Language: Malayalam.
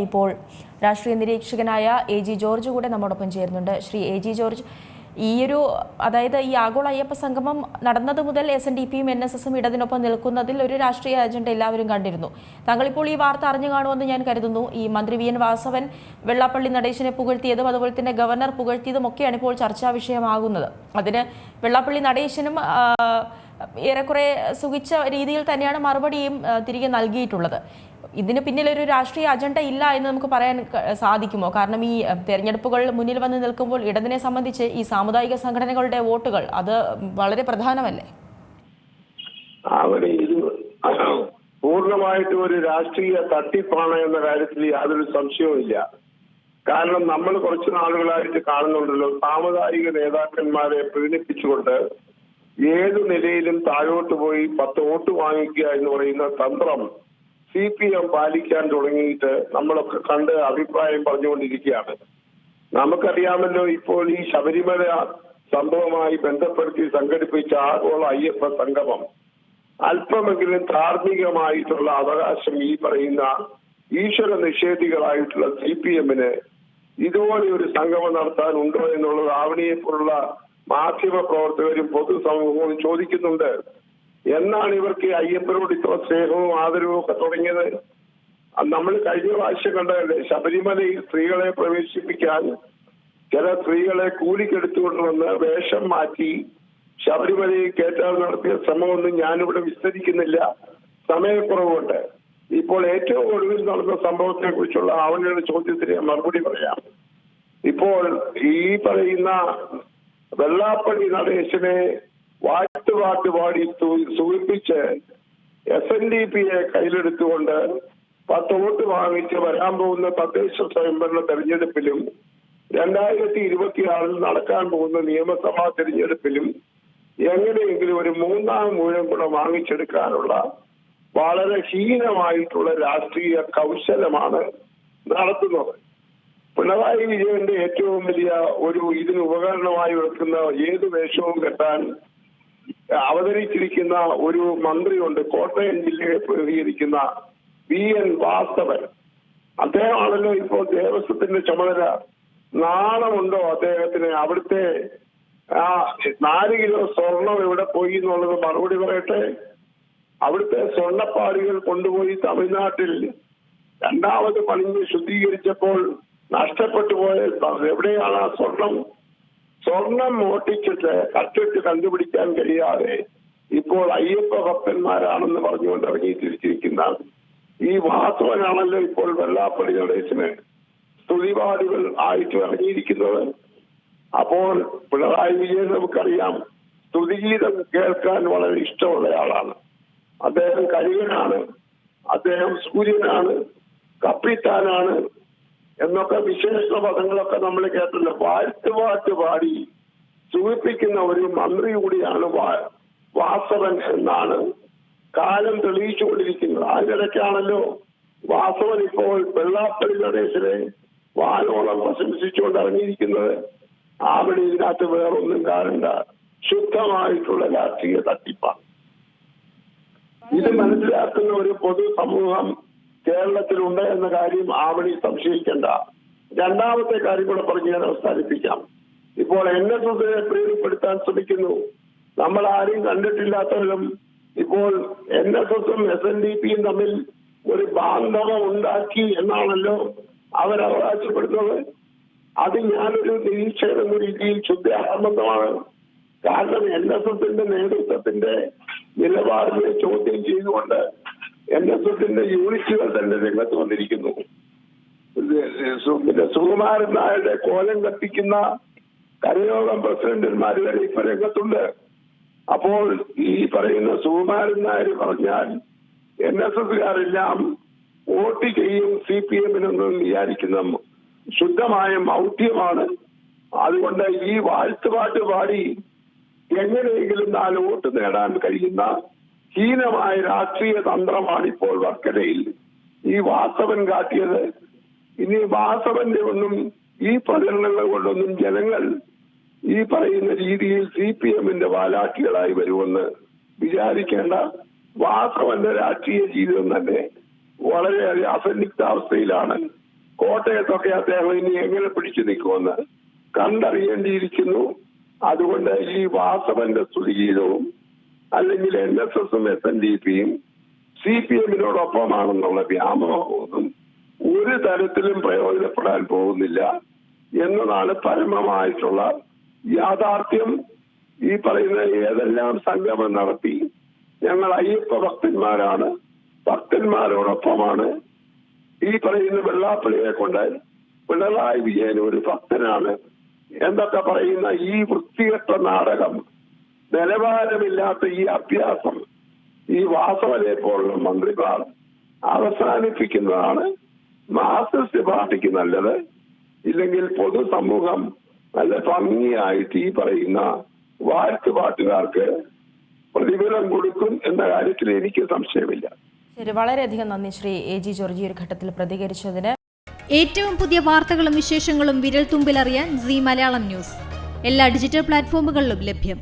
ഇപ്പോൾ രാഷ്ട്രീയ നിരീക്ഷകനായ എ.ജി. ജോർജ് കൂടെ നമ്മോടൊപ്പം ചേരുന്നുണ്ട്. ശ്രീ എ.ജി. ജോർജ്, അതായത് ഈ ആഗോള അയ്യപ്പ സംഗമം നടന്നത് മുതൽ SNDPയും NSSും ഇടതിനൊപ്പം നിൽക്കുന്നതിൽ ഒരു രാഷ്ട്രീയ അജണ്ട എല്ലാവരും കണ്ടിരുന്നു. താങ്കളിപ്പോൾ ഈ വാർത്ത അറിഞ്ഞു കാണുമെന്ന് ഞാൻ കരുതുന്നു. ഈ മന്ത്രി VN വാസവൻ വെള്ളാപ്പള്ളി നടേശനെ പുകഴ്ത്തിയതും അതുപോലെ തന്നെ ഗവർണർ പുകഴ്ത്തിയതും ഒക്കെയാണ് ഇപ്പോൾ ചർച്ചാ വിഷയമാകുന്നത്. അതിന് വെള്ളാപ്പള്ളി നടേശനും ഏറെക്കുറെ സുഖിച്ച രീതിയിൽ തന്നെയാണ് മറുപടിയും തിരികെ നൽകിയിട്ടുള്ളത്. ഇതിന് പിന്നിലൊരു രാഷ്ട്രീയ അജണ്ട ഇല്ല എന്ന് നമുക്ക് പറയാൻ സാധിക്കുമോ? കാരണം ഈ തെരഞ്ഞെടുപ്പുകൾ മുന്നിൽ വന്ന് നിൽക്കുമ്പോൾ ഇടതിനെ സംബന്ധിച്ച് ഈ സാമുദായിക സംഘടനകളുടെ വോട്ടുകൾ അത് വളരെ പ്രധാനമല്ലേ? പൂർണ്ണമായിട്ടും ഒരു രാഷ്ട്രീയ തട്ടിപ്പാണ് എന്ന കാര്യത്തിൽ യാതൊരു സംശയവുമില്ല. കാരണം നമ്മൾ കുറച്ചു നാളുകളായിട്ട് കാണുന്നുണ്ടല്ലോ, സാമുദായിക നേതാക്കന്മാരെ പ്രീണിപ്പിച്ചുകൊണ്ട് ഏതു നിലയിലും താഴോട്ട് പോയി 10 വോട്ട് വാങ്ങിക്കുക എന്ന് പറയുന്ന തന്ത്രം CPM പാലിക്കാൻ തുടങ്ങിയിട്ട് നമ്മളൊക്കെ കണ്ട് അഭിപ്രായം പറഞ്ഞുകൊണ്ടിരിക്കുകയാണ്. നമുക്കറിയാമല്ലോ, ഇപ്പോൾ ഈ ശബരിമല സംഭവവുമായി ബന്ധപ്പെടുത്തി സംഘടിപ്പിച്ച ആഗോള അയ്യപ്പ സംഗമം അല്പമെങ്കിലും ധാർമ്മികമായിട്ടുള്ള അവകാശം ഈ പറയുന്ന ഈശ്വര നിഷേധികളായിട്ടുള്ള CPMന് ഇതുപോലെ ഒരു സംഗമം നടത്താനുണ്ടോ എന്നുള്ളത് ആവണിയെപ്പോലുള്ള മാധ്യമ പ്രവർത്തകരും പൊതുസമൂഹവും ചോദിക്കുന്നുണ്ട്. എന്നാണ് ഇവർക്ക് അയ്യപ്പനോട് ഇത്ര സ്നേഹവും ആദരവും ഒക്കെ തുടങ്ങിയത്? നമ്മൾ കഴിഞ്ഞ പ്രാവശ്യം കണ്ടതല്ലേ, ശബരിമലയിൽ സ്ത്രീകളെ പ്രവേശിപ്പിക്കാൻ ചില സ്ത്രീകളെ കൂലിക്കെടുത്തുകൊണ്ടുവന്ന് വേഷം മാറ്റി ശബരിമലയിൽ കയറ്റാൻ നടത്തിയ ശ്രമമൊന്നും ഞാനിവിടെ വിസ്തരിക്കുന്നില്ല, സമയക്കുറവുണ്ട്. ഇപ്പോൾ ഏറ്റവും ഒടുവിൽ നടന്ന സംഭവത്തെ കുറിച്ചുള്ള ആവണിയുടെ ചോദ്യത്തിന് മറുപടി പറയാം. ഇപ്പോൾ ഈ പറയുന്ന വെള്ളാപ്പള്ളി നടേശനെ പാട്ട് പാടി സൂചിപ്പിച്ച് SNDPയെ കയ്യിലെടുത്തുകൊണ്ട് 10 വോട്ട് വാങ്ങിച്ച് വരാൻ പോകുന്ന തദ്ദേശ സ്വയംഭരണ തെരഞ്ഞെടുപ്പിലും 2026 നടക്കാൻ പോകുന്ന നിയമസഭാ തെരഞ്ഞെടുപ്പിലും എങ്ങനെയെങ്കിലും ഒരു 3-ാം മൂലം കൂടെ വാങ്ങിച്ചെടുക്കാനുള്ള വളരെ ഹീനമായിട്ടുള്ള രാഷ്ട്രീയ കൗശലമാണ് നടത്തുന്നത്. പിണറായി വിജയന്റെ ഏറ്റവും വലിയ ഇതിന് ഉപകരണമായി വെക്കുന്ന ഏത് വേഷവും കെട്ടാൻ അവതരിച്ചിരിക്കുന്ന ഒരു മന്ത്രിയുണ്ട്, കോട്ടയം ജില്ലയെ പ്രതിനിധീകരിക്കുന്ന VN വാസവൻ. അദ്ദേഹമാണല്ലോ ഇപ്പോൾ ദേവസ്വത്തിന്റെ ചുമതല. നാണമുണ്ടോ അദ്ദേഹത്തിന്? അവിടുത്തെ 4 കിലോ സ്വർണം എവിടെ പോയി എന്നുള്ളത് മറുപടി പറയട്ടെ. അവിടുത്തെ സ്വർണ്ണപ്പാടികൾ കൊണ്ടുപോയി തമിഴ്നാട്ടിൽ 2ാമത് പണിഞ്ഞ് ശുദ്ധീകരിച്ചപ്പോൾ നഷ്ടപ്പെട്ടു പോയ എവിടെയാണ് ആ സ്വർണം മോട്ടിച്ചിട്ട് കട്ടിട്ട് കണ്ടുപിടിക്കാൻ കഴിയാതെ ഇപ്പോൾ അയ്യപ്പ ഭക്തന്മാരാണെന്ന് പറഞ്ഞുകൊണ്ട് ഇറങ്ങി തിരിച്ചിരിക്കുന്ന ഈ വാസവനാണല്ലോ ഇപ്പോൾ വെള്ളാപ്പള്ളി നടേശന് സ്തുതിപാഠികൾ ആയിട്ട് ഇറങ്ങിയിരിക്കുന്നത്. അപ്പോൾ പിണറായി വിജയൻ നമുക്കറിയാം, സ്തുതിഗീതം കേൾക്കാൻ വളരെ ഇഷ്ടമുള്ളയാളാണ്. അദ്ദേഹം കഴുകനാണ്, അദ്ദേഹം സൂര്യനാണ്, കപ്പിത്താനാണ് എന്നൊക്കെ വിശേഷ പദങ്ങളൊക്കെ നമ്മൾ കേട്ടല്ലോ. പാട്ട് പാടി സൂചിപ്പിക്കുന്ന ഒരു മന്ത്രി കൂടിയാണ് വാസവൻ എന്നാണ് കാലം തെളിയിച്ചുകൊണ്ടിരിക്കുന്നത്. അതിനിടയ്ക്കാണല്ലോ വാസവൻ ഇപ്പോൾ വെള്ളാപ്പള്ളി നടേശനെ വാനോളം പ്രശംസിച്ചുകൊണ്ട് ഇറങ്ങിയിരിക്കുന്നത്. അവിടെ ഇതിനകത്ത് വേറൊന്നും കാണണ്ട, ശുദ്ധമായിട്ടുള്ള രാഷ്ട്രീയ തട്ടിപ്പാണ്. ഇത് മനസ്സിലാക്കുന്ന ഒരു പൊതുസമൂഹം കേരളത്തിലുണ്ട് എന്ന കാര്യം ആവണി സംശയിക്കേണ്ട. 2ാമത്തെ കാര്യം കൂടെ പറഞ്ഞ് ഞാൻ അവസാനിപ്പിക്കാം. ഇപ്പോൾ NSSനെ പ്രീതിപ്പെടുത്താൻ ശ്രമിക്കുന്നു. നമ്മൾ ആരും കണ്ടിട്ടില്ലാത്തവരും ഇപ്പോൾ NSSും SNDPയും തമ്മിൽ ഒരു ബാന്ധവം ഉണ്ടാക്കി എന്നാണല്ലോ അവരവകാശപ്പെടുന്നത്. അത് ഞാനൊരു നിരീക്ഷകൻ എന്ന രീതിയിൽ ശുദ്ധാസംബന്ധമാണ്. കാരണം NSSന്റെ നേതൃത്വത്തിന്റെ നിലപാടിനെ ചോദ്യം ചെയ്തുകൊണ്ട് NSSന്റെ യൂണിറ്റുകൾ തന്നെ രംഗത്ത് വന്നിരിക്കുന്നു. സുകുമാരൻ നായരുടെ കോലം കത്തിക്കുന്ന കരയോഗം പ്രസിഡന്റുമാർ വരെ ഇപ്പൊ രംഗത്തുണ്ട്. അപ്പോൾ ഈ പറയുന്ന സുകുമാരൻ നായർ പറഞ്ഞാൽ NSSകാരെല്ലാം വോട്ട് ചെയ്യും CPMനൊന്നും വിചാരിക്കുന്ന ശുദ്ധമായ മൗഢ്യമാണ്. അതുകൊണ്ട് ഈ വാഴ്ത്തുപാട്ട് പാടി എങ്ങനെയെങ്കിലും 4 വോട്ട് നേടാൻ കഴിയുന്ന ഹീനമായ രാഷ്ട്രീയ തന്ത്രമാണ് ഇപ്പോൾ വർക്കലയിൽ ഈ വാസവൻ കാട്ടിയത്. ഇനി വാസവന്റെ ഒന്നും ഈ പ്രചരണങ്ങൾ കൊണ്ടൊന്നും ജനങ്ങൾ ഈ പറയുന്ന രീതിയിൽ CPMന്റെ വാലാട്ടികളായി വരുമെന്ന് വിചാരിക്കേണ്ട. വാസവന്റെ രാഷ്ട്രീയ ജീവിതം തന്നെ വളരെ അസന്നിഗ്ധാവസ്ഥയിലാണ്. കോട്ടയത്തൊക്കെ അദ്ദേഹം ഇനി എങ്ങനെ പിടിച്ചു നിൽക്കുമെന്ന് കണ്ടറിയേണ്ടിയിരിക്കുന്നു. അതുകൊണ്ട് ഈ വാസവന്റെ സ്തുതിഗീതവും അല്ലെങ്കിൽ NSSും SNDPയും CPMനോടൊപ്പമാണെന്നുള്ള വ്യാമോഹമൊന്നും ഒരു തരത്തിലും പ്രയോജനപ്പെടാൻ പോകുന്നില്ല എന്നതാണ് പരമമായിട്ടുള്ള യാഥാർത്ഥ്യം. ഈ പറയുന്ന ഏതെല്ലാം സംഗമം നടത്തി ഞങ്ങൾ അയ്യപ്പ ഭക്തന്മാരാണ്, ഭക്തന്മാരോടൊപ്പമാണ്. ഈ പറയുന്ന വെള്ളാപ്പള്ളിയെ കൊണ്ട് പിണറായി വിജയൻ ഒരു ഭക്തനാണ് എന്നൊക്കെ പറയുന്ന ഈ വൃത്തികെട്ട നാടകം, നിലവാരമില്ലാത്ത ഈ അഭ്യാസം ഈ വാസവനെ പോലുള്ള മന്ത്രിമാർ അവസാനിപ്പിക്കുന്നതാണ് മാർക്സിസ്റ്റ് പാർട്ടിക്ക് നല്ലത്. ഇല്ലെങ്കിൽ പൊതുസമൂഹം നല്ല ഭംഗിയായിട്ട് ഈ പറയുന്ന വാഴ്ത്തുപാട്ടുകാർക്ക് പ്രതിഫലം കൊടുക്കും എന്ന കാര്യത്തിൽ എനിക്ക് സംശയമില്ല. ശരി, വളരെയധികം നന്ദി ശ്രീ AG ജോർജ് ഈ ഒരു ഘട്ടത്തിൽ പ്രതികരിച്ചതിന്. ഏറ്റവും പുതിയ വാർത്തകളും വിശേഷങ്ങളും വിരൽ തുമ്പിലറിയാൻ സീ മലയാളം ന്യൂസ് എല്ലാ ഡിജിറ്റൽ പ്ലാറ്റ്ഫോമുകളിലും ലഭ്യം.